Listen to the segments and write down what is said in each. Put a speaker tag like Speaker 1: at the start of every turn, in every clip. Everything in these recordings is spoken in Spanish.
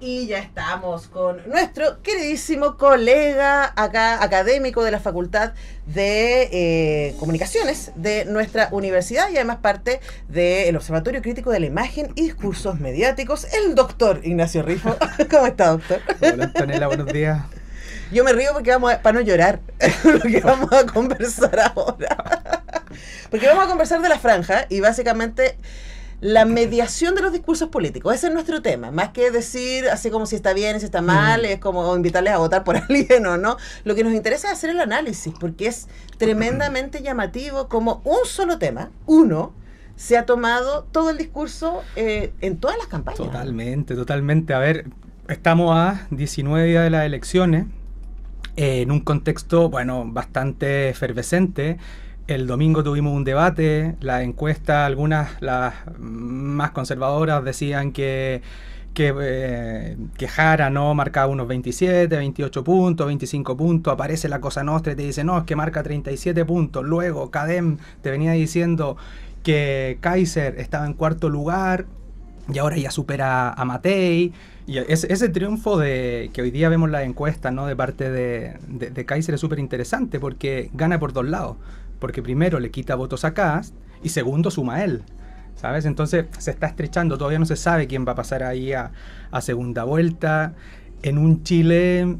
Speaker 1: Y ya estamos con nuestro queridísimo colega acá, académico de la Facultad de Comunicaciones de nuestra universidad y además parte del Observatorio Crítico de la Imagen y Discursos Mediáticos, el doctor Ignacio Rifo. ¿Cómo está, doctor?
Speaker 2: Hola, Antonella, buenos días.
Speaker 1: Yo me río porque para no llorar, lo que vamos a conversar ahora. Porque vamos a conversar de la franja y básicamente la mediación de los discursos políticos. Ese es nuestro tema. Más que decir así como si está bien, si está mal, es como invitarles a votar por alguien o no. Lo que nos interesa es hacer el análisis, porque es tremendamente llamativo como un solo tema, se ha tomado todo el discurso en todas las campañas.
Speaker 2: Totalmente, totalmente. A ver, estamos a 19 días de las elecciones, en un contexto, bueno, bastante efervescente. El domingo tuvimos un debate, la encuesta, algunas, las más conservadoras, decían que Jara no marcaba unos 27, 28 puntos, 25 puntos, aparece la Cosa Nostra y te dice, no, es que marca 37 puntos. Luego Cadem te venía diciendo que Kaiser estaba en cuarto lugar y ahora ya supera a Matei. Y ese triunfo que hoy día vemos la encuesta, ¿no?, de parte de Kaiser es súper interesante porque gana por dos lados. Porque primero le quita votos a Kast y segundo suma a él, ¿sabes? Entonces se está estrechando, todavía no se sabe quién va a pasar ahí a segunda vuelta en un Chile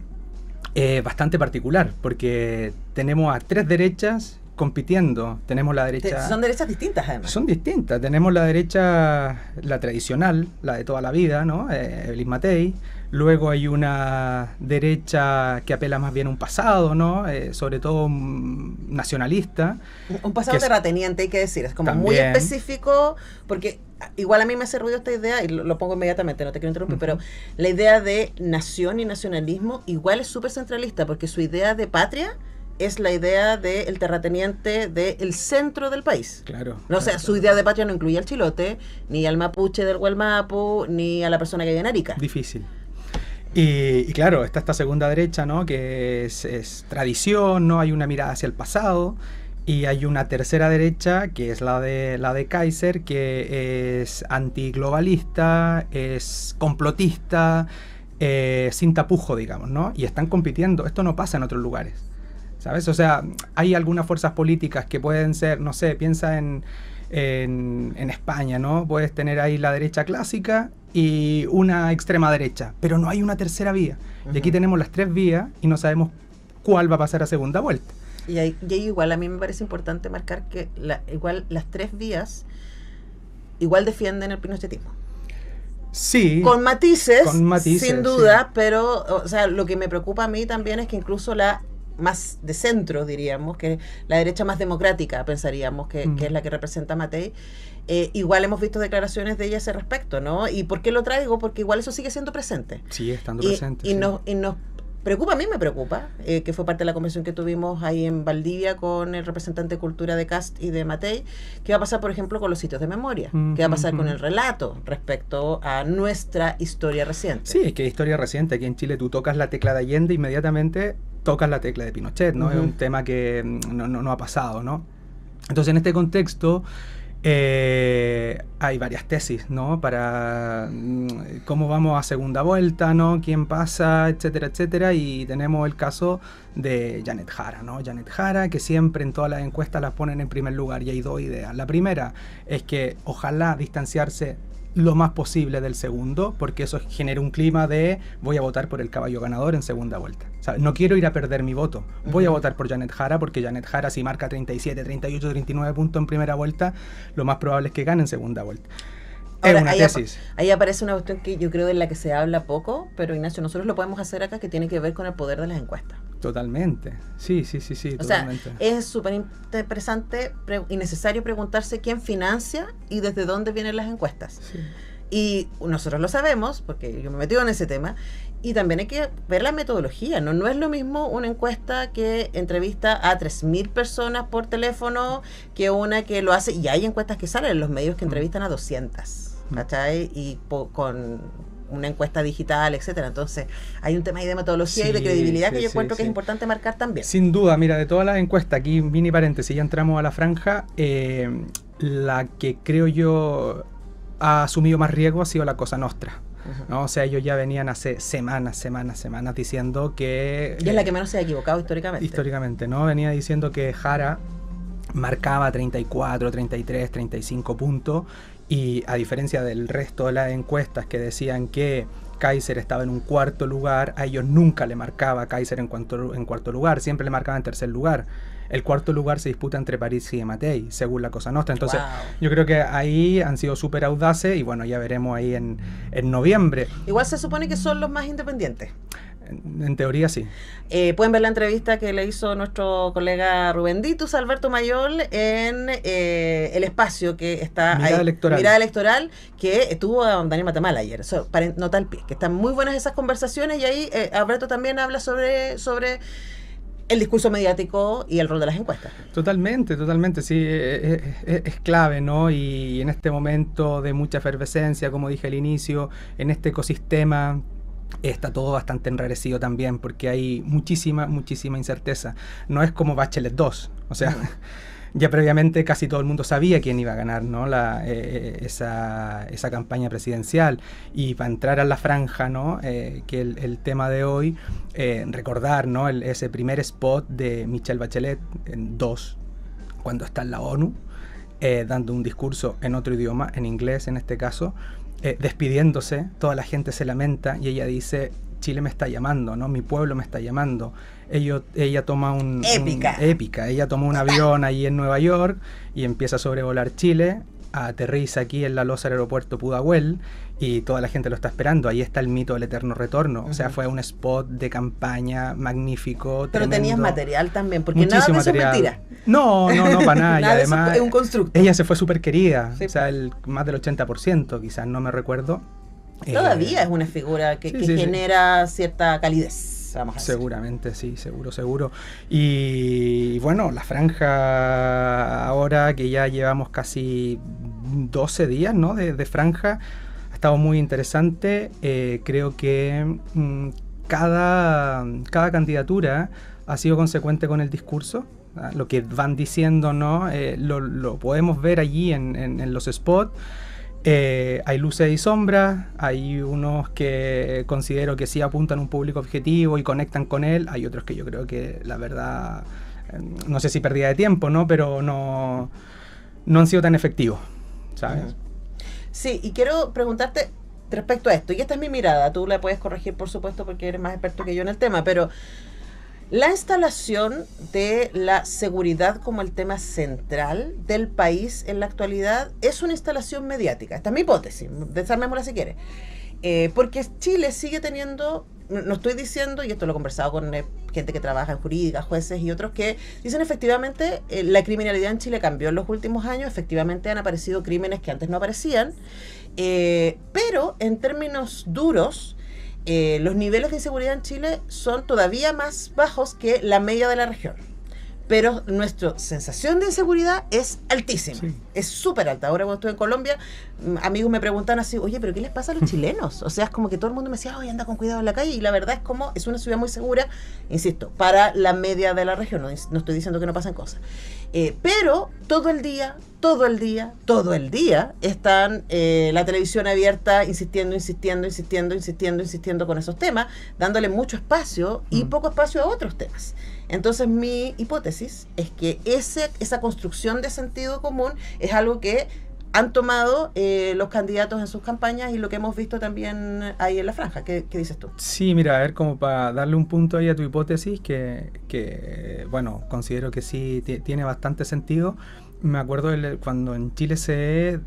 Speaker 2: bastante particular, porque tenemos a tres derechas compitiendo. Tenemos la derecha...
Speaker 1: Son derechas distintas, además.
Speaker 2: Son distintas. Tenemos la derecha, la tradicional, la de toda la vida, ¿no? Evelyn Matei. Luego hay una derecha que apela más bien a un pasado, ¿no? Sobre todo nacionalista.
Speaker 1: Un pasado terrateniente, hay que decir. Es como también muy específico, porque igual a mí me hace ruido esta idea, y lo pongo inmediatamente, no te quiero interrumpir, pero la idea de nación y nacionalismo igual es súper centralista, porque su idea de patria es la idea del terrateniente del centro del país.
Speaker 2: Claro.
Speaker 1: No, o sea, su idea de patria no incluye al chilote, ni al mapuche del Gualmapu, ni a la persona que vive en Arica.
Speaker 2: Difícil. Y claro, está esta segunda derecha, ¿no?, que es tradición, ¿no? Hay una mirada hacia el pasado. Y hay una tercera derecha, que es la de Kaiser, que es antiglobalista, es complotista, sin tapujo, digamos, ¿no? Y están compitiendo. Esto no pasa en otros lugares, ¿sabes? O sea, hay algunas fuerzas políticas que pueden ser, no sé, piensa en España, ¿no? Puedes tener ahí la derecha clásica y una extrema derecha, pero no hay una tercera vía. Y aquí tenemos las tres vías y no sabemos cuál va a pasar a segunda vuelta.
Speaker 1: Y ahí igual a mí me parece importante marcar que igual las tres vías igual defienden el pinochetismo.
Speaker 2: Sí.
Speaker 1: Con matices, sin duda,
Speaker 2: sí.
Speaker 1: Pero o sea, lo que me preocupa a mí también es que incluso la más de centro, diríamos, que la derecha más democrática, pensaríamos, que es la que representa a Matei, igual hemos visto declaraciones de ella a ese respecto, ¿no? ¿Y por qué lo traigo? Porque igual eso sigue siendo presente.
Speaker 2: Sigue estando presente.
Speaker 1: Y nos preocupa, a mí me preocupa, que fue parte de la conversación que tuvimos ahí en Valdivia con el representante de Cultura de Kast y de Matei, qué va a pasar, por ejemplo, con los sitios de memoria, qué va a pasar con el relato respecto a nuestra historia reciente.
Speaker 2: Sí, es que historia reciente, aquí en Chile tú tocas la tecla de Allende, inmediatamente tocas la tecla de Pinochet, ¿no? Es un tema que no ha pasado, ¿no? Entonces, en este contexto, hay varias tesis, ¿no? Para cómo vamos a segunda vuelta, ¿no? Quién pasa, etcétera, etcétera. Y tenemos el caso de Janet Jara, ¿no? Janet Jara, que siempre en todas las encuestas las ponen en primer lugar, y hay dos ideas. La primera es que ojalá distanciarse lo más posible del segundo, porque eso genera un clima de voy a votar por el caballo ganador en segunda vuelta. O sea, no quiero ir a perder mi voto. Voy a votar por Janet Jara, porque Janet Jara, si marca 37, 38, 39 puntos en primera vuelta, lo más probable es que gane en segunda vuelta.
Speaker 1: Ahora,
Speaker 2: es una tesis.
Speaker 1: Ahí aparece una cuestión que yo creo de la que se habla poco, pero Ignacio, nosotros lo podemos hacer acá, que tiene que ver con el poder de las encuestas.
Speaker 2: Totalmente. Sí,
Speaker 1: o
Speaker 2: totalmente.
Speaker 1: sea, es súper interesante y necesario preguntarse quién financia y desde dónde vienen las encuestas.
Speaker 2: Sí.
Speaker 1: Y nosotros lo sabemos, porque yo me he metido en ese tema, y también hay que ver la metodología, ¿no? No es lo mismo una encuesta que entrevista a 3.000 personas por teléfono que una que lo hace, y hay encuestas que salen en los medios que entrevistan a 200, ¿cachai? Y con una encuesta digital, etcétera. Entonces, hay un tema ahí de metodología y de credibilidad que yo encuentro que es importante marcar también.
Speaker 2: Sin duda, mira, de todas las encuestas, aquí mini paréntesis, ya entramos a la franja, la que creo yo ha asumido más riesgo ha sido la Cosa Nostra, ¿no? O sea, ellos ya venían hace semanas diciendo que...
Speaker 1: Y es la que menos se ha equivocado históricamente.
Speaker 2: Históricamente, ¿no? Venía diciendo que Jara marcaba 34, 33, 35 puntos, y a diferencia del resto de las encuestas que decían que Kaiser estaba en un cuarto lugar, a ellos nunca le marcaba Kaiser en cuarto lugar, siempre le marcaba en tercer lugar. El cuarto lugar se disputa entre París y Matei, según la Cosa Nostra. Entonces, yo creo que ahí han sido súper audaces y bueno, ya veremos ahí en noviembre.
Speaker 1: Igual se supone que son los más independientes.
Speaker 2: En teoría sí.
Speaker 1: Pueden ver la entrevista que le hizo nuestro colega Rubén Ditus a Alberto Mayol en El Espacio, que está
Speaker 2: Mirada
Speaker 1: ahí,
Speaker 2: Electoral.
Speaker 1: Mirada Electoral, que tuvo a Daniel Matamal ayer, para notar el pie, que están muy buenas esas conversaciones, y ahí Alberto también habla sobre el discurso mediático y el rol de las encuestas.
Speaker 2: Totalmente, sí, es clave, ¿no? Y en este momento de mucha efervescencia, como dije al inicio, en este ecosistema está todo bastante enrarecido también, porque hay muchísima incerteza. No es como Bachelet 2, o sea, ya previamente casi todo el mundo sabía quién iba a ganar, ¿no? Esa campaña presidencial. Y para entrar a la franja, ¿no? Que el tema de hoy, recordar, ¿no? Ese primer spot de Michelle Bachelet en 2, cuando está en la ONU, dando un discurso en otro idioma, en inglés en este caso, despidiéndose, toda la gente se lamenta y ella dice: Chile me está llamando, ¿no? Mi pueblo me está llamando. Ella toma ella toma un avión allí en Nueva York y empieza a sobrevolar Chile, aterriza aquí en la losa del aeropuerto Pudahuel y toda la gente lo está esperando. Ahí está el mito del eterno retorno. O sea, fue un spot de campaña magnífico.
Speaker 1: Pero
Speaker 2: tremendo.
Speaker 1: Tenías material también, porque
Speaker 2: Muchísimo
Speaker 1: nada de eso es
Speaker 2: material.
Speaker 1: mentira.
Speaker 2: No, para nada. Y
Speaker 1: Nada de
Speaker 2: además,
Speaker 1: eso es un constructo.
Speaker 2: ella se fue súper querida.
Speaker 1: Sí.
Speaker 2: O sea, más del 80%, quizás, no me recuerdo.
Speaker 1: Todavía es una figura que genera cierta calidez, vamos a decir.
Speaker 2: Seguramente, sí, seguro. Y bueno, la franja ahora que ya llevamos casi 12 días, ¿no? de franja, ha estado muy interesante. Creo que cada candidatura ha sido consecuente con el discurso. Lo que van diciendo, ¿no? Lo podemos ver allí en los spots. Hay luces y sombras, hay unos que considero que sí apuntan a un público objetivo y conectan con él, hay otros que yo creo que la verdad, no sé si pérdida de tiempo, ¿no? Pero no han sido tan efectivos, ¿sabes?
Speaker 1: Sí, y quiero preguntarte respecto a esto, y esta es mi mirada, tú la puedes corregir por supuesto porque eres más experto que yo en el tema, pero la instalación de la seguridad como el tema central del país en la actualidad es una instalación mediática. Esta es mi hipótesis, desarmémosla si quieres. Porque Chile sigue teniendo, no estoy diciendo, y esto lo he conversado con gente que trabaja en jurídica, jueces y otros, que dicen efectivamente la criminalidad en Chile cambió en los últimos años, efectivamente han aparecido crímenes que antes no aparecían, pero en términos duros, los niveles de inseguridad en Chile son todavía más bajos que la media de la región. Pero nuestra sensación de inseguridad es altísima, sí. Es súper alta. Ahora cuando estuve en Colombia, amigos me preguntan así: oye, ¿pero qué les pasa a los chilenos? O sea, es como que todo el mundo me decía: oye, anda con cuidado en la calle, y la verdad es una ciudad muy segura, insisto, para la media de la región, no estoy diciendo que no pasen cosas. Pero todo el día están la televisión abierta insistiendo con esos temas, dándole mucho espacio y poco espacio a otros temas. Entonces mi hipótesis es que esa construcción de sentido común es algo que han tomado los candidatos en sus campañas y lo que hemos visto también ahí en la franja. ¿Qué dices tú?
Speaker 2: Sí, mira, a ver, como para darle un punto ahí a tu hipótesis, que bueno, considero que sí tiene bastante sentido. Me acuerdo cuando en Chile se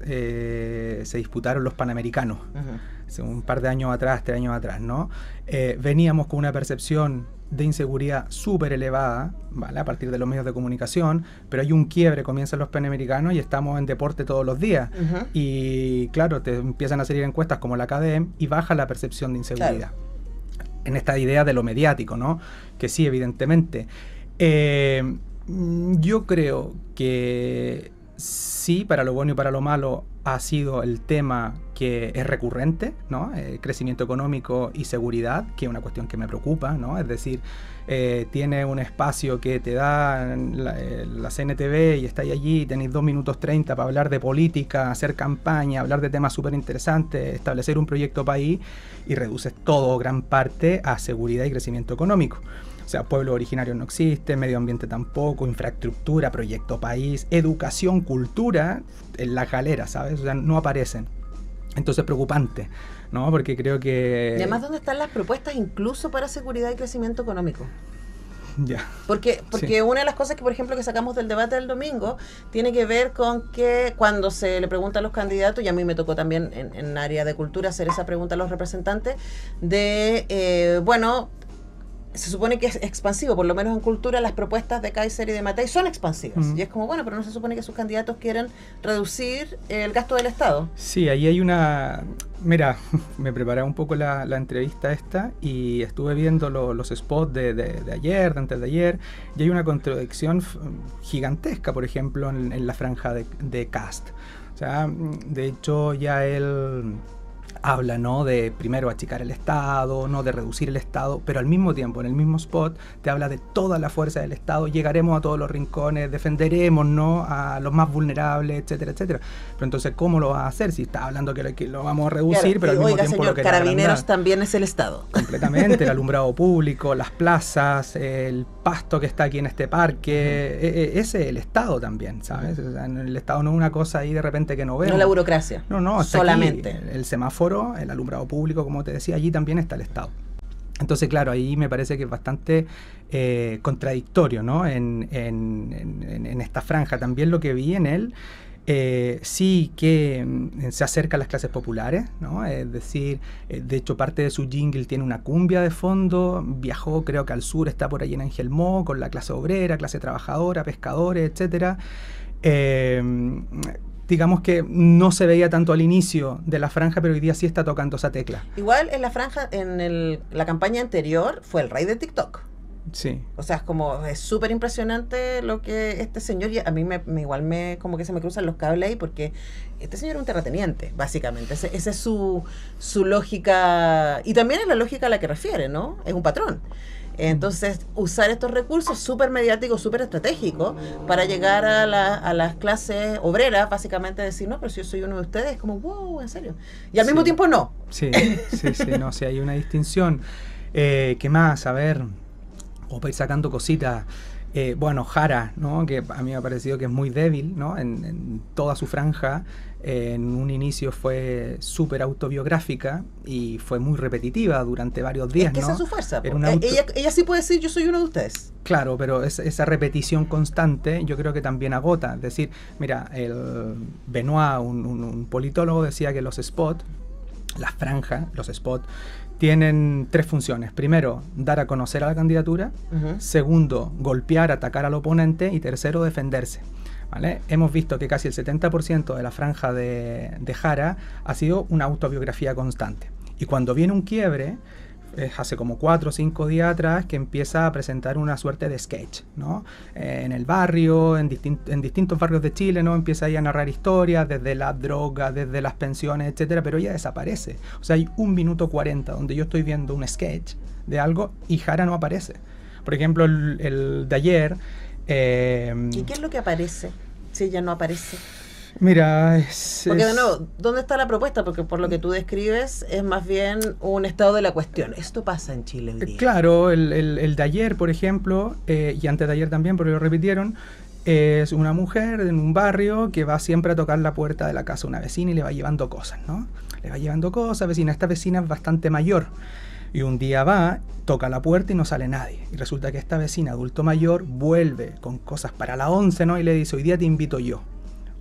Speaker 2: disputaron los Panamericanos, hace un par de años atrás, 3 años atrás, ¿no? Veníamos con una percepción de inseguridad súper elevada, ¿vale? A partir de los medios de comunicación, pero hay un quiebre, comienzan los Panamericanos y estamos en deporte todos los días. Y claro, te empiezan a salir encuestas como la CADEM y baja la percepción de inseguridad. Claro. En esta idea de lo mediático, ¿no? Que sí, evidentemente. Yo creo que sí, para lo bueno y para lo malo ha sido el tema que es recurrente, ¿no? Crecimiento económico y seguridad, que es una cuestión que me preocupa, ¿no? Es decir, tiene un espacio que te da la CNTV y estáis allí, tenéis 2 minutos 30 para hablar de política, hacer campaña, hablar de temas súper interesantes, establecer un proyecto país, y reduces todo, gran parte, a seguridad y crecimiento económico. O sea, pueblos originarios no existen, medio ambiente tampoco, infraestructura, proyecto país, educación, cultura, en la galera, ¿sabes? O sea, no aparecen. Entonces, preocupante, ¿no? Porque creo que...
Speaker 1: Y además, ¿dónde están las propuestas incluso para seguridad y crecimiento económico?
Speaker 2: Ya.
Speaker 1: Porque sí. Una de las cosas que, por ejemplo, que sacamos del debate del domingo tiene que ver con que cuando se le pregunta a los candidatos, y a mí me tocó también en área de cultura hacer esa pregunta a los representantes, de, bueno... Se supone que es expansivo, por lo menos en cultura las propuestas de Kaiser y de Matei son expansivas. Y es como, bueno, pero no se supone que sus candidatos quieren reducir el gasto del Estado.
Speaker 2: Sí, ahí hay una... Mira, me preparé un poco la entrevista esta y estuve viendo los spots de ayer, de antes de ayer, y hay una contradicción gigantesca, por ejemplo, en la franja de Kast. O sea, de hecho ya él... habla, ¿no?, de primero achicar el Estado, no de reducir el Estado, pero al mismo tiempo, en el mismo spot, te habla de toda la fuerza del Estado, llegaremos a todos los rincones, defenderemos, ¿no?, a los más vulnerables, etcétera, etcétera. Pero entonces, ¿cómo lo vas a hacer? Si está hablando que lo vamos a reducir, claro, pero al mismo tiempo
Speaker 1: señor,
Speaker 2: lo que
Speaker 1: Carabineros también es el Estado.
Speaker 2: Completamente, el alumbrado público, las plazas, el pasto que está aquí en este parque, ese es el Estado también, ¿sabes? O sea, el Estado no es una cosa ahí de repente que no vemos.
Speaker 1: No la burocracia.
Speaker 2: No, está
Speaker 1: solamente.
Speaker 2: Aquí, el semáforo, el alumbrado público, como te decía, allí también está el Estado. Entonces, claro, ahí me parece que es bastante contradictorio, ¿no? En esta franja. También lo que vi en él, sí que se acerca a las clases populares, ¿no? Es decir, de hecho, parte de su jingle tiene una cumbia de fondo, viajó, creo que al sur, está por ahí en Angelmó, con la clase obrera, clase trabajadora, pescadores, etcétera. Digamos que no se veía tanto al inicio de la franja, pero hoy día sí está tocando esa tecla.
Speaker 1: Igual en la franja, la campaña anterior, fue el rey de TikTok.
Speaker 2: Sí.
Speaker 1: O sea, es súper impresionante lo que este señor, y a mí igual como que se me cruzan los cables ahí, porque este señor es un terrateniente, básicamente. Esa es su lógica, y también es la lógica a la que refiere, ¿no? Es un patrón. Entonces, usar estos recursos súper mediáticos, súper estratégicos, para llegar a las clases obreras, básicamente decir, no, pero si yo soy uno de ustedes, es como, wow, en serio. Y al mismo tiempo no.
Speaker 2: Sí, no, sí, hay una distinción. ¿Qué más? A ver, o para ir sacando cositas. Bueno, Jara, ¿no?, que a mí me ha parecido que es muy débil, ¿no?, en toda su franja. En un inicio fue súper autobiográfica y fue muy repetitiva durante varios días,
Speaker 1: es que
Speaker 2: ¿no?
Speaker 1: esa es su fuerza.
Speaker 2: Era
Speaker 1: ella sí puede decir, yo soy uno de ustedes.
Speaker 2: Claro, pero esa repetición constante yo creo que también agota. Es decir, mira, el Benoit, un politólogo, decía que los spots, las franjas, los spots, tienen 3 funciones. Primero, dar a conocer a la candidatura. Segundo, golpear, atacar al oponente. Y tercero, defenderse. ¿Vale? Hemos visto que casi el 70% de la franja de Jara ha sido una autobiografía constante. Y cuando viene un quiebre, hace como 4 o 5 días atrás, que empieza a presentar una suerte de sketch, ¿no? En el barrio, en distintos barrios de Chile, ¿no? Empieza ahí a narrar historias, desde la droga, desde las pensiones, etcétera, pero ella desaparece. O sea, hay 1 minuto 40 donde yo estoy viendo un sketch de algo y Jara no aparece. Por ejemplo, el de ayer...
Speaker 1: ¿Y qué es lo que aparece si ella no aparece?
Speaker 2: Mira,
Speaker 1: porque de nuevo, ¿dónde está la propuesta? Porque por lo que tú describes es más bien un estado de la cuestión. Esto pasa en Chile hoy día.
Speaker 2: Claro, el de ayer, por ejemplo, y antes de ayer también, porque lo repitieron, es una mujer en un barrio que va siempre a tocar la puerta de la casa de una vecina y le va llevando cosas, ¿no? Le va llevando cosas, vecina. Esta vecina es bastante mayor. Y un día va, toca la puerta y no sale nadie. Y resulta que esta vecina, adulto mayor, vuelve con cosas para la 11, ¿no? Y le dice, hoy día te invito yo.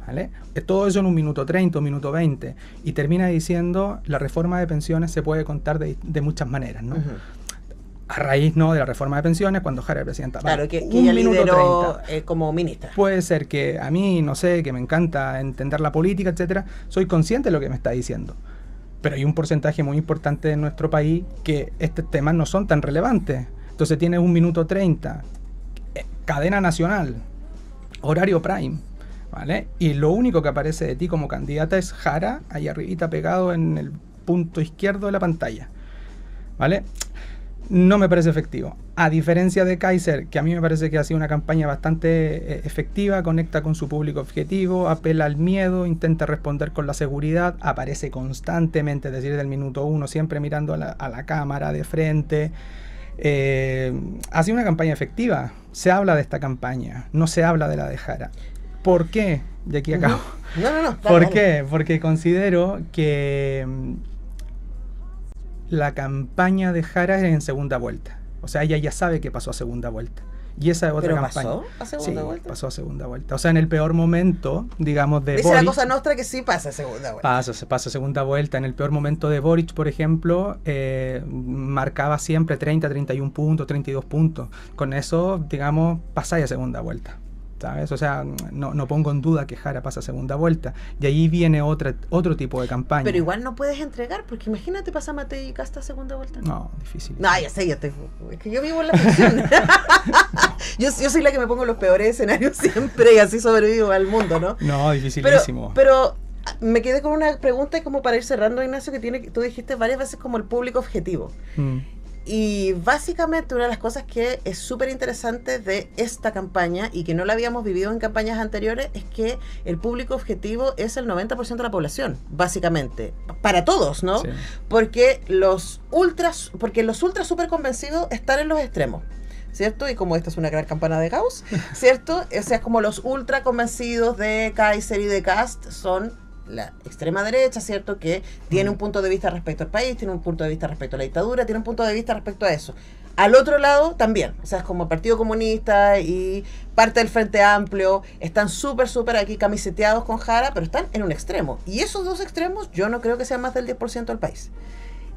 Speaker 2: ¿Vale? Todo eso en 1 minuto 30, 1 minuto 20. Y termina diciendo, la reforma de pensiones se puede contar de muchas maneras, ¿no? A raíz, ¿no?, de la reforma de pensiones, cuando Jara era presidenta.
Speaker 1: Claro, que ella lideró como ministra.
Speaker 2: Puede ser que a mí, no sé, que me encanta entender la política, etcétera, soy consciente de lo que me está diciendo. Pero hay un porcentaje muy importante en nuestro país que estos temas no son tan relevantes. Entonces tienes 1 minuto 30, cadena nacional, horario prime, ¿vale? Y lo único que aparece de ti como candidata es Jara, ahí arribita pegado en el punto izquierdo de la pantalla, ¿vale? No me parece efectivo. A diferencia de Kaiser, que a mí me parece que ha sido una campaña bastante efectiva, conecta con su público objetivo, apela al miedo, intenta responder con la seguridad, aparece constantemente, es decir, del minuto 1, siempre mirando a la cámara de frente. Ha sido una campaña efectiva. Se habla de esta campaña, no se habla de la de Jara. ¿Por qué? De aquí acabo.
Speaker 1: No.
Speaker 2: ¿Por qué? Porque considero que la campaña de Jara es en segunda vuelta. O sea, ella ya sabe que pasó a segunda vuelta. Y esa es otra campaña.
Speaker 1: ¿Pasó a segunda vuelta?
Speaker 2: Pasó a segunda vuelta. O sea, en el peor momento, digamos, de
Speaker 1: Dice
Speaker 2: Boric.
Speaker 1: la Cosa Nostra que sí pasa a segunda vuelta.
Speaker 2: Pasa a segunda vuelta. En el peor momento de Boric, por ejemplo, marcaba siempre 30, 31 puntos, 32 puntos. Con eso, digamos, pasáis a segunda vuelta, ¿sabes? O sea, no pongo en duda que Jara pasa a segunda vuelta. Y ahí viene otro tipo de campaña.
Speaker 1: Pero igual no puedes entregar, porque imagínate pasa Matei y Casta a segunda vuelta.
Speaker 2: No, difícil.
Speaker 1: No, ya sé, es que yo vivo en la ficción. yo soy la que me pongo en los peores escenarios siempre y así sobrevivo al mundo, ¿no?
Speaker 2: No, dificilísimo.
Speaker 1: Pero me quedé con una pregunta como para ir cerrando, Ignacio, tú dijiste varias veces como el público objetivo. Y básicamente una de las cosas que es súper interesante de esta campaña y que no la habíamos vivido en campañas anteriores es que el público objetivo es el 90% de la población, básicamente, para todos, ¿no?
Speaker 2: Sí.
Speaker 1: Porque los ultras súper convencidos están en los extremos, ¿cierto? Y como esta es una gran campana de Gauss, ¿cierto? O sea, como los ultra convencidos de Kaiser y de Kast son la extrema derecha, ¿cierto? Que tiene un punto de vista respecto al país, tiene un punto de vista respecto a la dictadura, tiene un punto de vista respecto a eso. Al otro lado también, o sea, es como el Partido Comunista y parte del Frente Amplio, están súper aquí camiseteados con Jara, pero están en un extremo. Y esos dos extremos yo no creo que sean más del 10% del país.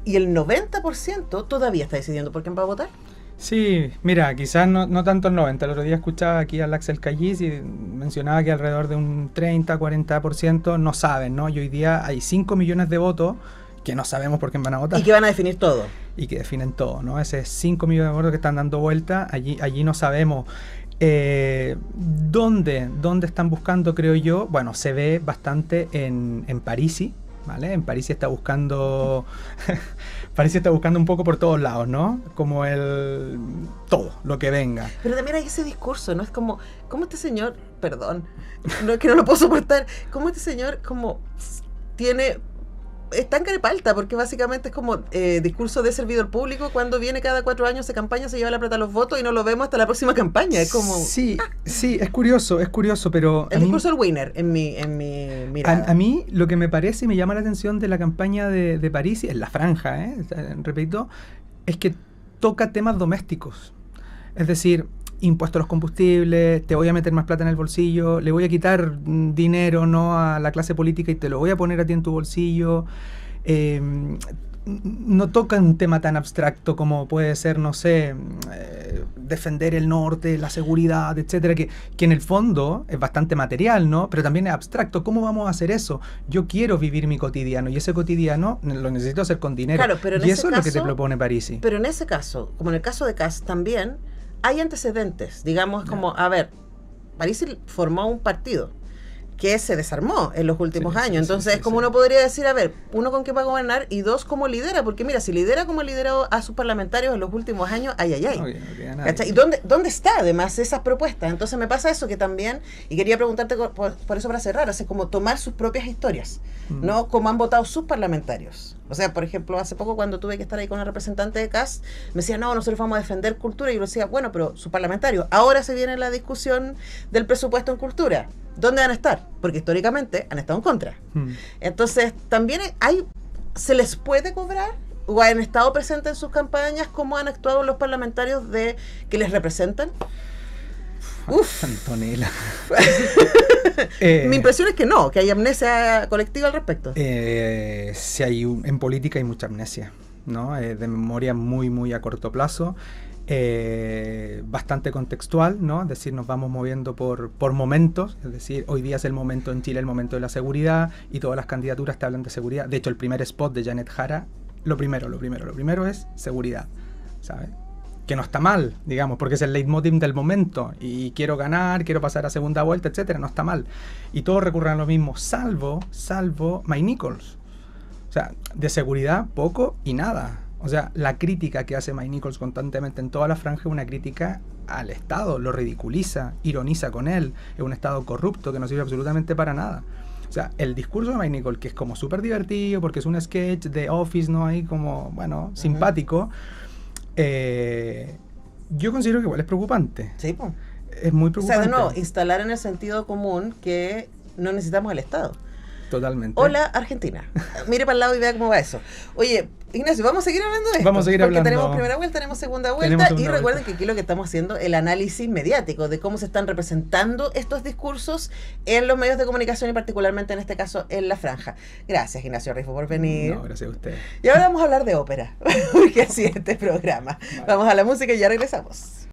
Speaker 1: Y el 90% todavía está decidiendo por quién va a votar.
Speaker 2: Sí, mira, quizás no tanto el 90%. El otro día escuchaba aquí al Axel Callis y mencionaba que alrededor de un 30-40% no saben, ¿no? Y hoy día hay 5 millones de votos que no sabemos por quién van a votar.
Speaker 1: Y que van a definir todo.
Speaker 2: Y que definen todo, ¿no? Ese 5 millones de votos que están dando vuelta, allí no sabemos. ¿Dónde están buscando, creo yo? Bueno, se ve bastante en Parisi, ¿vale? En París está buscando París está buscando un poco por todos lados, ¿no? Como todo lo que venga.
Speaker 1: Pero también hay ese discurso, ¿no? Es como este señor, perdón, no es que no lo puedo soportar, como este señor como tiene es tan carepalta, porque básicamente es como discurso de servidor público, cuando viene cada 4 años de campaña, se lleva la plata a los votos y no lo vemos hasta la próxima campaña. Es como...
Speaker 2: Sí, es curioso, pero...
Speaker 1: El discurso del winner, en mi mirada.
Speaker 2: A mí lo que me parece y me llama la atención de la campaña de París, en la franja, repito, es que toca temas domésticos. Es decir, impuestos a los combustibles, te voy a meter más plata en el bolsillo, le voy a quitar dinero, ¿no?, a la clase política y te lo voy a poner a ti en tu bolsillo. No toca un tema tan abstracto como puede ser, no sé, defender el norte, la seguridad, etcétera, que en el fondo es bastante material, ¿no? Pero también es abstracto. ¿Cómo vamos a hacer eso? Yo quiero vivir mi cotidiano y ese cotidiano lo necesito hacer con dinero.
Speaker 1: Claro, pero
Speaker 2: y eso es lo que te propone Parisi.
Speaker 1: Pero en ese caso, como en el caso de Kast, también hay antecedentes. Digamos, como, a ver, Parisi formó un partido que se desarmó en los últimos años. Entonces, como uno podría decir, a ver, uno, con qué va a gobernar, y dos, cómo lidera, porque mira, si lidera como lideró a sus parlamentarios en los últimos años, ay. ¿Y dónde está además esas propuestas? Entonces me pasa eso que también, y quería preguntarte por eso para cerrar, así como tomar sus propias historias, ¿no? Como han votado sus parlamentarios. O sea, por ejemplo, hace poco cuando tuve que estar ahí con una representante de Kast, me decía, no, nosotros vamos a defender cultura, y yo le decía, bueno, pero sus parlamentarios, ahora se viene la discusión del presupuesto en cultura. ¿Dónde van a estar? Porque históricamente han estado en contra. Entonces, también ¿se les puede cobrar? ¿O han estado presentes en sus campañas? ¿Cómo han actuado los parlamentarios que les representan?
Speaker 2: Antonella.
Speaker 1: Mi impresión es que no, que hay amnesia colectiva al respecto.
Speaker 2: Sí, en política hay mucha amnesia, ¿no? De memoria muy a corto plazo. Bastante contextual, ¿no? Es decir, nos vamos moviendo por momentos. Es decir, hoy día es el momento en Chile, el momento de la seguridad, y todas las candidaturas te hablan de seguridad. De hecho, el primer spot de Janet Jara, lo primero es seguridad, ¿sabes? que no está mal, digamos, porque es el leitmotiv del momento, y quiero ganar, quiero pasar a segunda vuelta, etcétera, no está mal. Y todos recurren a lo mismo, salvo Mike Nichols. O sea, de seguridad, poco y nada. O sea, la crítica que hace Mike Nichols constantemente en toda la franja es una crítica al Estado, lo ridiculiza, ironiza con él, es un Estado corrupto que no sirve absolutamente para nada. O sea, el discurso de Mike Nichols, que es como súper divertido, porque es un sketch de Office, ¿no? Ahí como, bueno, simpático, yo considero que igual es preocupante.
Speaker 1: Sí, pues.
Speaker 2: Es muy preocupante.
Speaker 1: O sea, de nuevo, instalar en el sentido común que no necesitamos el Estado.
Speaker 2: Totalmente.
Speaker 1: Hola, Argentina. Mire para el lado y vea cómo va eso. Oye, Ignacio, ¿vamos a seguir hablando de esto?
Speaker 2: Vamos a seguir hablando.
Speaker 1: Porque tenemos primera vuelta, tenemos segunda vuelta. Y recuerden que aquí lo que estamos haciendo es el análisis mediático de cómo se están representando estos discursos en los medios de comunicación y particularmente en este caso en la franja. Gracias, Ignacio Rifo, por venir.
Speaker 2: No, gracias a usted.
Speaker 1: Y ahora vamos a hablar de ópera, porque así es este programa. Vale. Vamos a la música y ya regresamos.